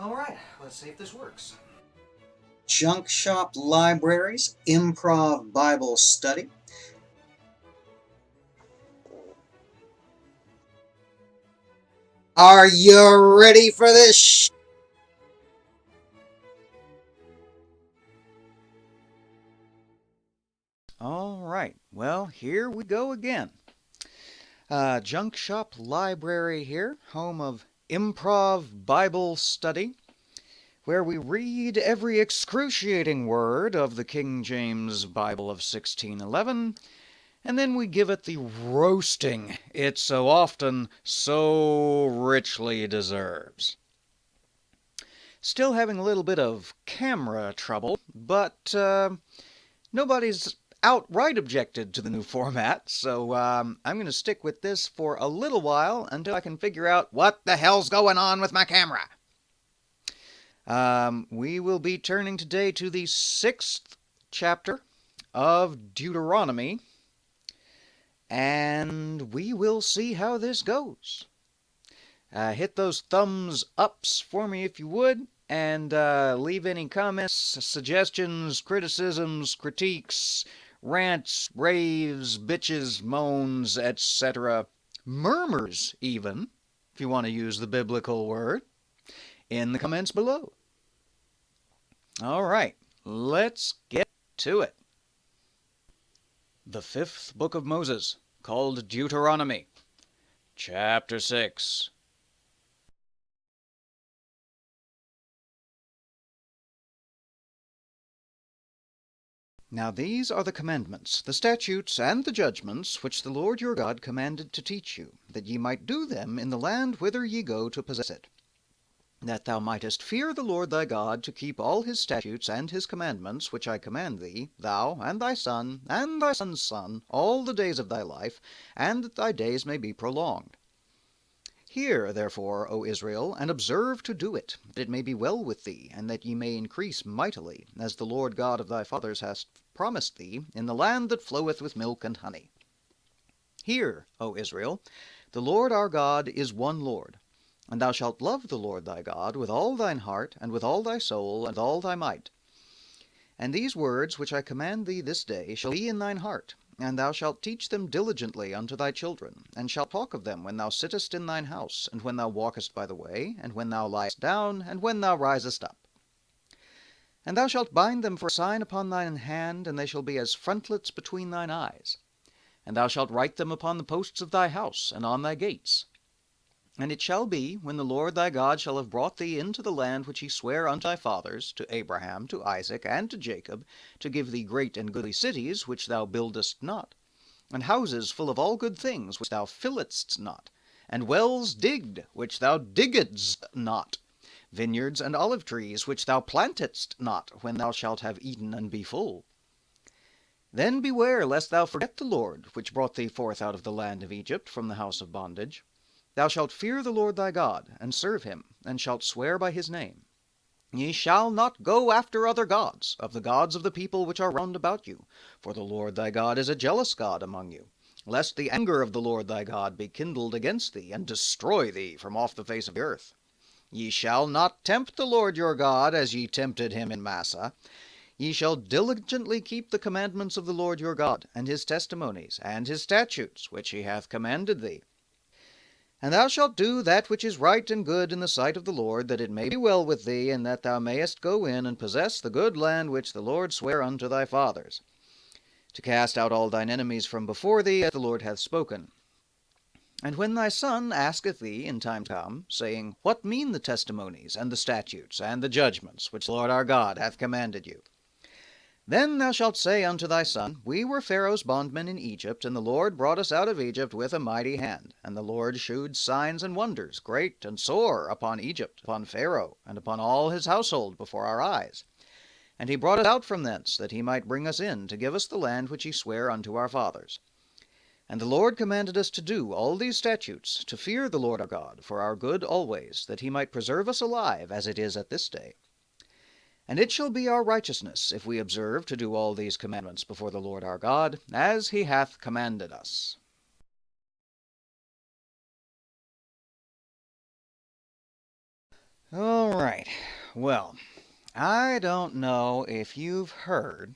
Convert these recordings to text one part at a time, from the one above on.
Alright, let's see if this works. Junk Shop Libraries Improv Bible Study. Are you ready for this? Alright, well, here we go again. Junk Shop Library here, home of Improv Bible Study, where we read every excruciating word of the King James Bible of 1611, and then we give it the roasting it so often, so richly deserves. Still having a little bit of camera trouble, but nobody's outright objected to the new format, so I'm going to stick with this for a little while until I can figure out what the hell's going on with my camera. We will be turning today to the 6th chapter of Deuteronomy, and we will see how this goes. Hit those thumbs ups for me if you would, and leave any comments, suggestions, criticisms, critiques, rants, raves, bitches, moans, etc., murmurs even, if you want to use the biblical word, in the comments below. All right, let's get to it. The 5th book of Moses, called Deuteronomy, chapter 6. Now these are the commandments, the statutes, and the judgments, which the Lord your God commanded to teach you, that ye might do them in the land whither ye go to possess it, that thou mightest fear the Lord thy God, to keep all his statutes and his commandments, which I command thee, thou, and thy son, and thy son's son, all the days of thy life, and that thy days may be prolonged. Hear, therefore, O Israel, and observe to do it, that it may be well with thee, and that ye may increase mightily, as the Lord God of thy fathers hath promised thee, in the land that floweth with milk and honey. Hear, O Israel, the Lord our God is one Lord, and thou shalt love the Lord thy God with all thine heart, and with all thy soul, and all thy might. And these words which I command thee this day shall be in thine heart, and thou shalt teach them diligently unto thy children, and shalt talk of them when thou sittest in thine house, and when thou walkest by the way, and when thou liest down, and when thou risest up. And thou shalt bind them for a sign upon thine hand, and they shall be as frontlets between thine eyes. And thou shalt write them upon the posts of thy house, and on thy gates. And it shall be, when the Lord thy God shall have brought thee into the land which he sware unto thy fathers, to Abraham, to Isaac, and to Jacob, to give thee great and goodly cities, which thou buildest not, and houses full of all good things, which thou filledst not, and wells digged, which thou diggedst not, vineyards and olive trees, which thou plantedst not, when thou shalt have eaten and be full. Then beware lest thou forget the Lord, which brought thee forth out of the land of Egypt, from the house of bondage. Thou shalt fear the Lord thy God, and serve him, and shalt swear by his name. Ye shall not go after other gods, of the gods of the people which are round about you, for the Lord thy God is a jealous God among you, lest the anger of the Lord thy God be kindled against thee, and destroy thee from off the face of the earth. Ye shall not tempt the Lord your God, as ye tempted him in Massah. Ye shall diligently keep the commandments of the Lord your God, and his testimonies, and his statutes, which he hath commanded thee. And thou shalt do that which is right and good in the sight of the Lord, that it may be well with thee, and that thou mayest go in and possess the good land which the Lord sware unto thy fathers, to cast out all thine enemies from before thee, as the Lord hath spoken. And when thy son asketh thee in time to come, saying, What mean the testimonies, and the statutes, and the judgments, which the Lord our God hath commanded you? Then thou shalt say unto thy son, We were Pharaoh's bondmen in Egypt, and the Lord brought us out of Egypt with a mighty hand. And the Lord shewed signs and wonders, great and sore, upon Egypt, upon Pharaoh, and upon all his household before our eyes. And he brought us out from thence, that he might bring us in, to give us the land which he sware unto our fathers. And the Lord commanded us to do all these statutes, to fear the Lord our God, for our good always, that he might preserve us alive, as it is at this day. And it shall be our righteousness, if we observe to do all these commandments before the Lord our God, as he hath commanded us. All right. Well, I don't know if you've heard,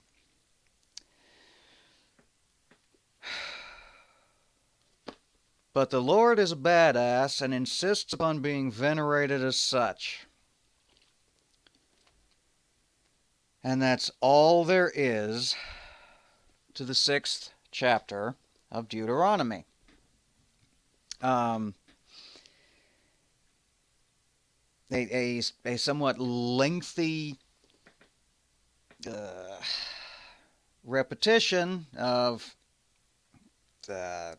but the Lord is a badass and insists upon being venerated as such. And that's all there is to the 6th chapter of Deuteronomy. A somewhat lengthy repetition of the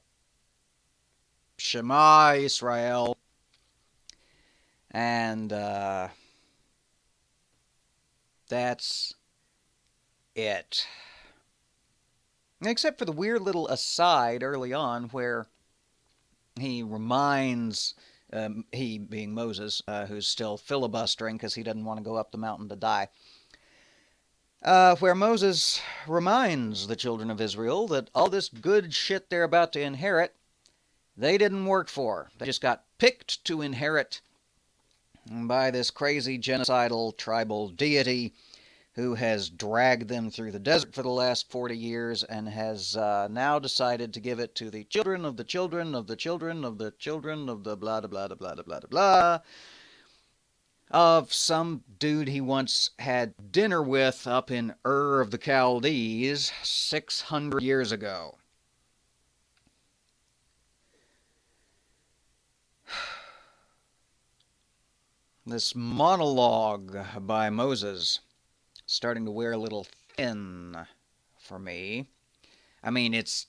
Shema Israel, and that's it. Except for the weird little aside early on where he reminds, he being Moses, who's still filibustering because he doesn't want to go up the mountain to die, where Moses reminds the children of Israel that all this good shit they're about to inherit, they didn't work for. They just got picked to inherit by this crazy genocidal tribal deity who has dragged them through the desert for the last 40 years and has now decided to give it to the children of the children of the children of the children of the blah blah blah blah blah blah blah of some dude he once had dinner with up in Ur of the Chaldees 600 years ago. This monologue by Moses starting to wear a little thin for me. I mean, it's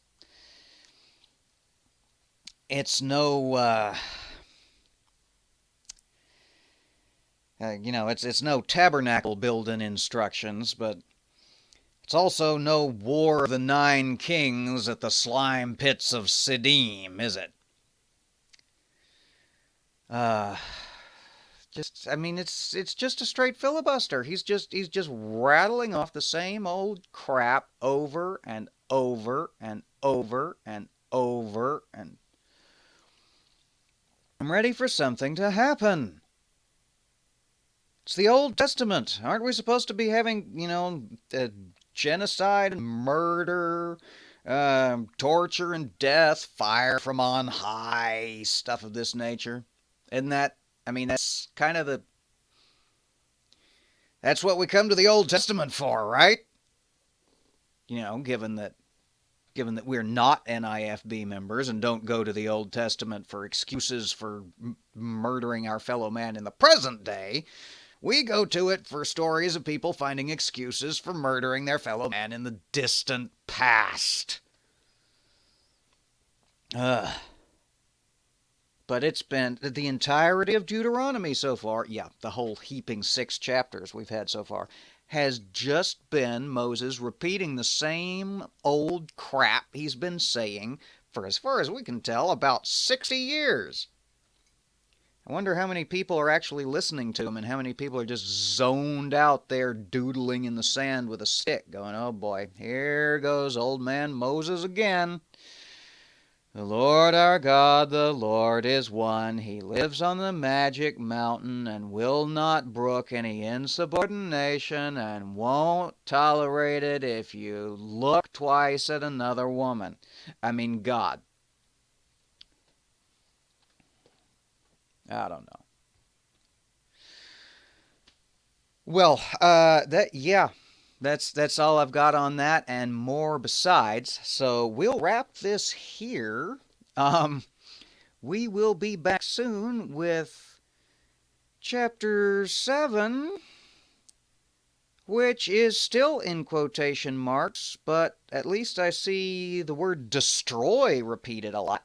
no, it's no tabernacle building instructions, but it's also no War of the Nine Kings at the slime pits of Siddim, is it? It's just a straight filibuster. He's just rattling off the same old crap over and over and over and over, and I'm ready for something to happen. It's the Old Testament. Aren't we supposed to be having, genocide and murder, torture and death, fire from on high, stuff of this nature? Isn't that, that's kind of that's what we come to the Old Testament for, right? Given that we're not NIFB members and don't go to the Old Testament for excuses for murdering our fellow man in the present day, we go to it for stories of people finding excuses for murdering their fellow man in the distant past. But it's been the entirety of Deuteronomy so far, the whole heaping 6 chapters we've had so far, has just been Moses repeating the same old crap he's been saying for, as far as we can tell, about 60 years. I wonder how many people are actually listening to him and how many people are just zoned out there doodling in the sand with a stick going, oh boy, here goes old man Moses again. The Lord our God, the Lord is one. He lives on the magic mountain and will not brook any insubordination and won't tolerate it if you look twice at another woman. God. I don't know. Well, that's all I've got on that and more besides. So we'll wrap this here. We will be back soon with chapter 7, which is still in quotation marks, but at least I see the word destroy repeated a lot.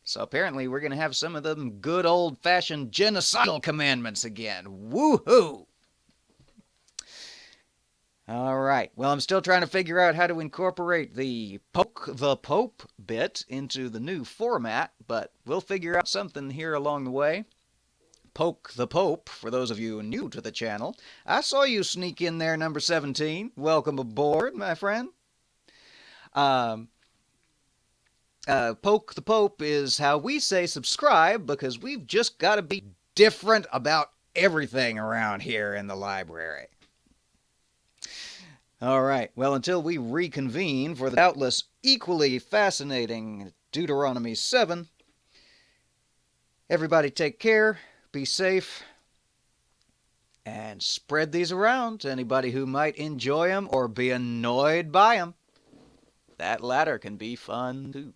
So apparently we're going to have some of them good old-fashioned genocidal commandments again. Woohoo! All right. Well, I'm still trying to figure out how to incorporate the poke the Pope bit into the new format, but we'll figure out something here along the way. Poke the Pope, for those of you new to the channel. I saw you sneak in there, number 17. Welcome aboard, my friend. Poke the Pope is how we say subscribe, because we've just got to be different about everything around here in the library. All right, well, until we reconvene for the doubtless equally fascinating Deuteronomy 7, everybody take care, be safe, and spread these around to anybody who might enjoy them or be annoyed by them. That latter can be fun, too.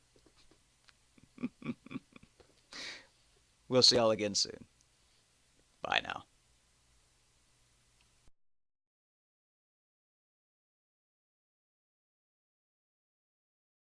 We'll see y'all again soon. Bye now.